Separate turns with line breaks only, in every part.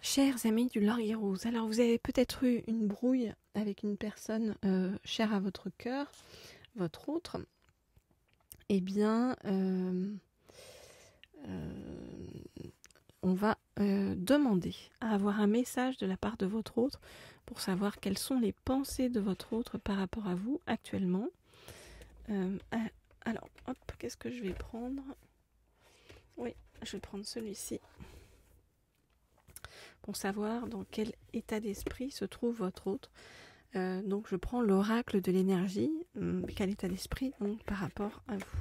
Chers amis du Laurier Rose, alors vous avez peut-être eu une brouille avec une personne chère à votre cœur, votre autre. Eh bien, on va demander à avoir un message de la part de votre autre pour savoir quelles sont les pensées de votre autre par rapport à vous actuellement. Alors, hop, qu'est-ce que je vais prendre? Oui, je vais prendre celui-ci pour savoir dans quel état d'esprit se trouve votre autre. Donc je prends l'oracle de l'énergie, quel état d'esprit donc par rapport à vous.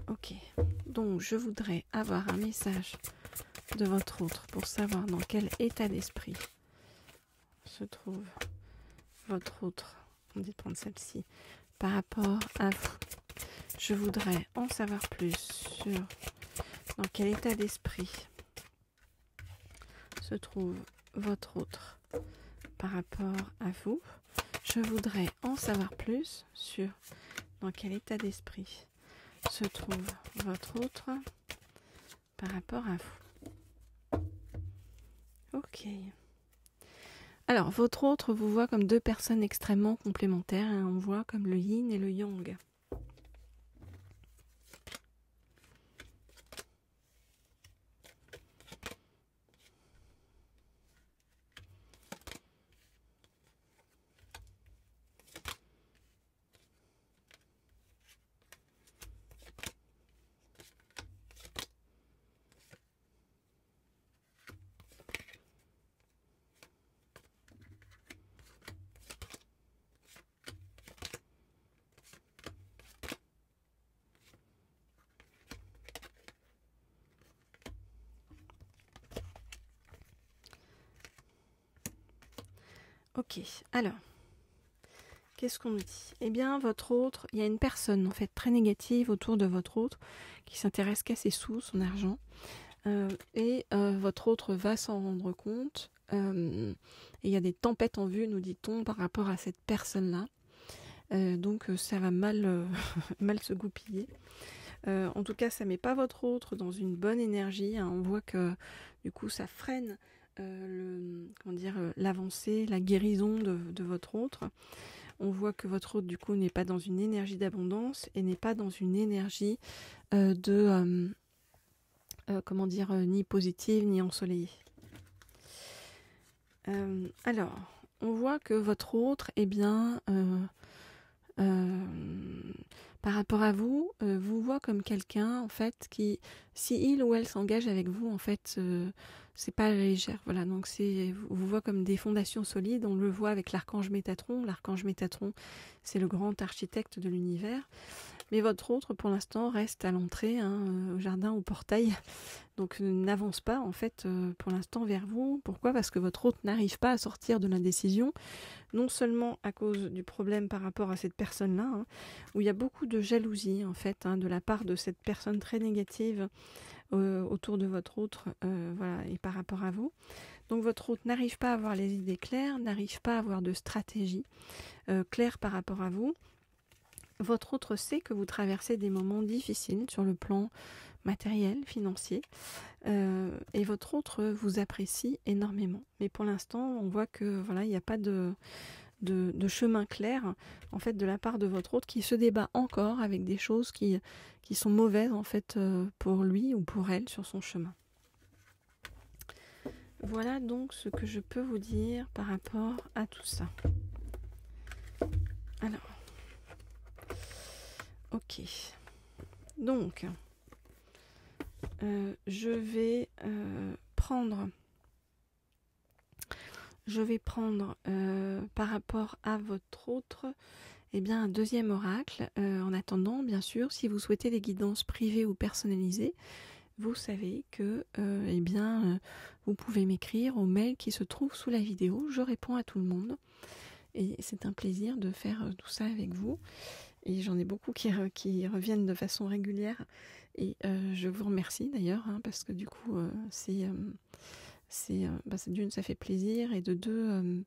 Ok, donc je voudrais avoir un message de votre autre pour savoir dans quel état d'esprit se trouve votre autre. On dit de prendre celle-ci par rapport à vous. Je voudrais en savoir plus sur dans quel état d'esprit se trouve votre autre par rapport à vous. Je voudrais en savoir plus sur dans quel état d'esprit se trouve votre autre par rapport à vous. Ok. Alors, votre autre vous voit comme deux personnes extrêmement complémentaires. Hein, on voit comme le yin et le yang. Ok, alors, qu'est-ce qu'on nous dit? Eh bien, votre autre, il y a une personne en fait très négative autour de votre autre qui s'intéresse qu'à ses sous, son argent, et votre autre va s'en rendre compte. Et il y a des tempêtes en vue, nous dit-on, par rapport à cette personne-là. Donc ça va mal, mal se goupiller. En tout cas, ça met pas votre autre dans une bonne énergie. Hein. On voit que du coup, ça freine l'avancée, la guérison de votre autre. On voit que votre autre, du coup, n'est pas dans une énergie d'abondance et n'est pas dans une énergie ni positive ni ensoleillée. Alors, on voit que votre autre, eh bien, par rapport à vous, vous voit comme quelqu'un en fait qui, si il ou elle s'engage avec vous, en fait, c'est pas légère. Voilà, donc vous voit comme des fondations solides. On le voit avec l'archange Métatron. L'archange Métatron, c'est le grand architecte de l'univers. Mais votre autre, pour l'instant, reste à l'entrée, hein, au jardin, au portail. Donc n'avance pas en fait pour l'instant vers vous. Pourquoi? Parce que votre autre n'arrive pas à sortir de l'indécision. Non seulement à cause du problème par rapport à cette personne-là, hein, où il y a beaucoup de jalousie en fait, hein, de la part de cette personne très négative autour de votre autre, voilà, et par rapport à vous. Donc votre autre n'arrive pas à avoir les idées claires, n'arrive pas à avoir de stratégie claire par rapport à vous. Votre autre sait que vous traversez des moments difficiles sur le plan matériel, financier, et votre autre vous apprécie énormément. Mais pour l'instant, on voit que voilà, il n'y a pas de chemin clair en fait de la part de votre autre qui se débat encore avec des choses qui sont mauvaises en fait pour lui ou pour elle sur son chemin. Voilà donc ce que je peux vous dire par rapport à tout ça. Alors, ok. Donc, je vais prendre par rapport à votre autre, eh bien, un deuxième oracle. En attendant, bien sûr, si vous souhaitez des guidances privées ou personnalisées, vous savez que vous pouvez m'écrire au mail qui se trouve sous la vidéo. Je réponds à tout le monde. Et c'est un plaisir de faire tout ça avec vous. Et j'en ai beaucoup qui reviennent de façon régulière. Et je vous remercie d'ailleurs, hein, parce que du coup, d'une, ça fait plaisir. Et de deux,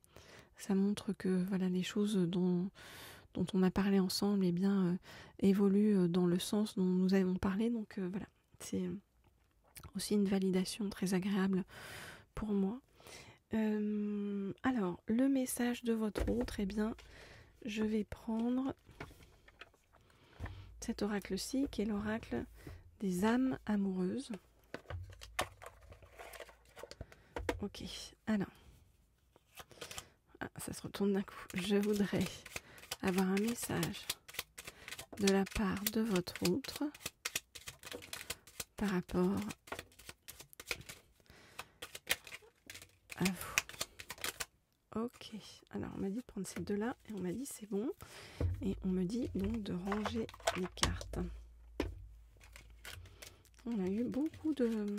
ça montre que voilà, les choses dont on a parlé ensemble évoluent dans le sens dont nous avons parlé. Donc voilà, Aussi une validation très agréable pour moi. Alors, le message de votre autre, eh bien, je vais prendre cet oracle-ci, qui est l'oracle des âmes amoureuses. Ok, alors, ça se retourne d'un coup. Je voudrais avoir un message de la part de votre autre par rapport à vous. Ok, alors on m'a dit de prendre ces deux-là et on m'a dit c'est bon. Et on me dit donc de ranger les cartes. On a eu beaucoup de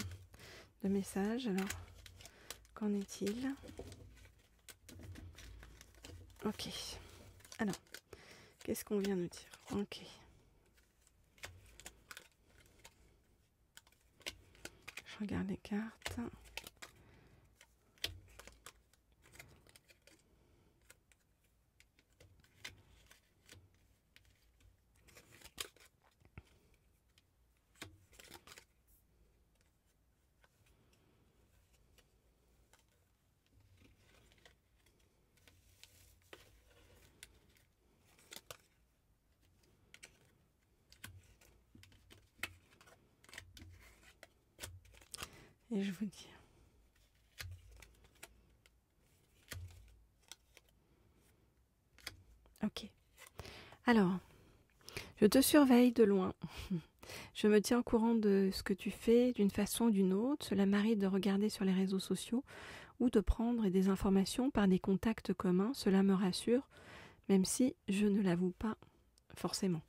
messages, alors qu'en est-il? Ok, alors, qu'est-ce qu'on vient nous dire? Ok. Je regarde les cartes. Et je vous dis. Ok. Alors, je te surveille de loin. Je me tiens au courant de ce que tu fais d'une façon ou d'une autre. Cela m'arrive de regarder sur les réseaux sociaux ou de prendre des informations par des contacts communs. Cela me rassure, même si je ne l'avoue pas forcément.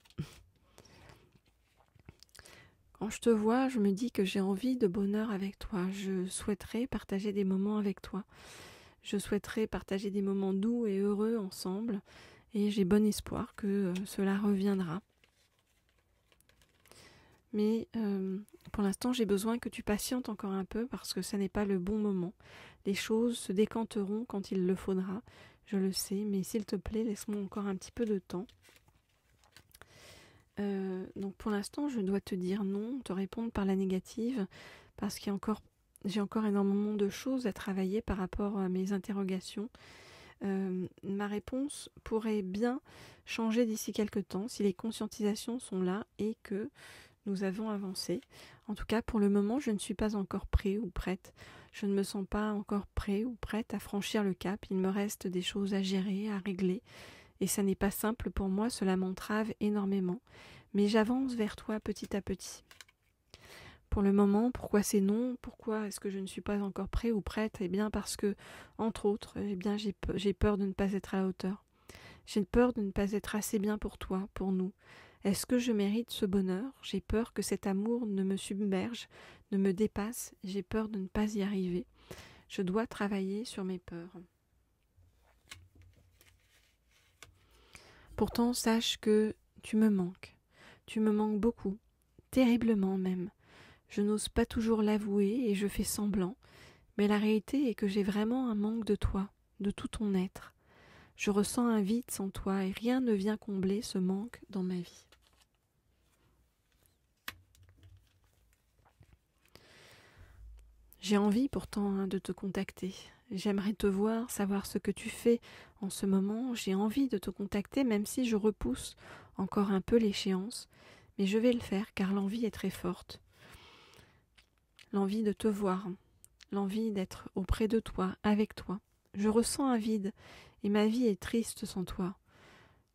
Quand je te vois, je me dis que j'ai envie de bonheur avec toi. Je souhaiterais partager des moments avec toi. Je souhaiterais partager des moments doux et heureux ensemble. Et j'ai bon espoir que cela reviendra. Mais pour l'instant, j'ai besoin que tu patientes encore un peu parce que ce n'est pas le bon moment. Les choses se décanteront quand il le faudra. Je le sais, mais s'il te plaît, laisse-moi encore un petit peu de temps. Donc pour l'instant, je dois te dire non, te répondre par la négative, parce j'ai encore énormément de choses à travailler par rapport à mes interrogations. Ma réponse pourrait bien changer d'ici quelques temps si les conscientisations sont là et que nous avons avancé. En tout cas, pour le moment, je ne suis pas encore prêt ou prête. Je ne me sens pas encore prêt ou prête à franchir le cap. Il me reste des choses à gérer, à régler. Et ça n'est pas simple pour moi, cela m'entrave énormément. Mais j'avance vers toi petit à petit. Pour le moment, pourquoi c'est non? Pourquoi est-ce que je ne suis pas encore prêt ou prête? Eh bien parce que, entre autres, j'ai peur de ne pas être à la hauteur. J'ai peur de ne pas être assez bien pour toi, pour nous. Est-ce que je mérite ce bonheur? J'ai peur que cet amour ne me submerge, ne me dépasse. J'ai peur de ne pas y arriver. Je dois travailler sur mes peurs. Pourtant, sache que tu me manques. Tu me manques beaucoup, terriblement même. Je n'ose pas toujours l'avouer et je fais semblant, mais la réalité est que j'ai vraiment un manque de toi, de tout ton être. Je ressens un vide sans toi et rien ne vient combler ce manque dans ma vie. J'ai envie pourtant de te contacter. J'aimerais te voir, savoir ce que tu fais en ce moment. J'ai envie de te contacter même si je repousse encore un peu l'échéance. Mais je vais le faire car l'envie est très forte. L'envie de te voir, l'envie d'être auprès de toi, avec toi. Je ressens un vide et ma vie est triste sans toi.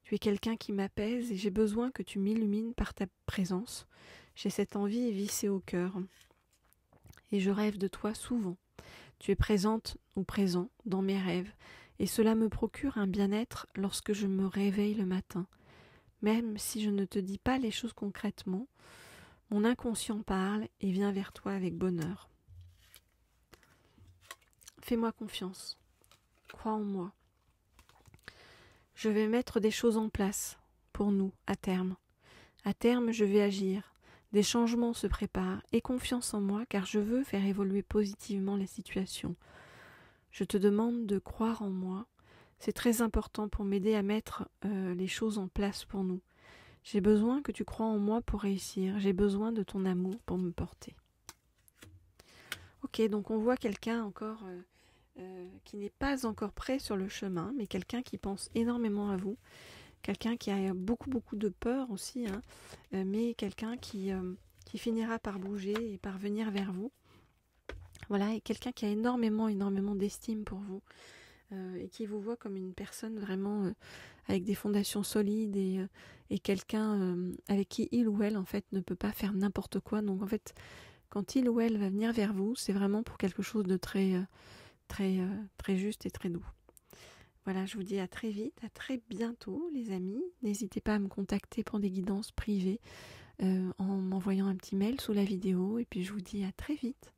Tu es quelqu'un qui m'apaise et j'ai besoin que tu m'illumines par ta présence. J'ai cette envie vissée au cœur. Et je rêve de toi souvent. Tu es présente ou présent dans mes rêves, et cela me procure un bien-être lorsque je me réveille le matin. Même si je ne te dis pas les choses concrètement, mon inconscient parle et vient vers toi avec bonheur. Fais-moi confiance. Crois en moi. Je vais mettre des choses en place pour nous à terme. À terme, je vais agir. Des changements se préparent. Aie confiance en moi car je veux faire évoluer positivement la situation. Je te demande de croire en moi. C'est très important pour m'aider à mettre les choses en place pour nous. J'ai besoin que tu crois en moi pour réussir. J'ai besoin de ton amour pour me porter. Ok, donc on voit quelqu'un encore qui n'est pas encore prêt sur le chemin, mais quelqu'un qui pense énormément à vous, quelqu'un qui a beaucoup beaucoup de peur aussi, hein, mais quelqu'un qui finira par bouger et par venir vers vous. Voilà, et quelqu'un qui a énormément d'estime pour vous et qui vous voit comme une personne vraiment avec des fondations solides et quelqu'un avec qui il ou elle en fait ne peut pas faire n'importe quoi. Donc en fait, quand il ou elle va venir vers vous, c'est vraiment pour quelque chose de très juste et très doux. Voilà, je vous dis à très vite, à très bientôt les amis. N'hésitez pas à me contacter pour des guidances privées en m'envoyant un petit mail sous la vidéo et puis je vous dis à très vite.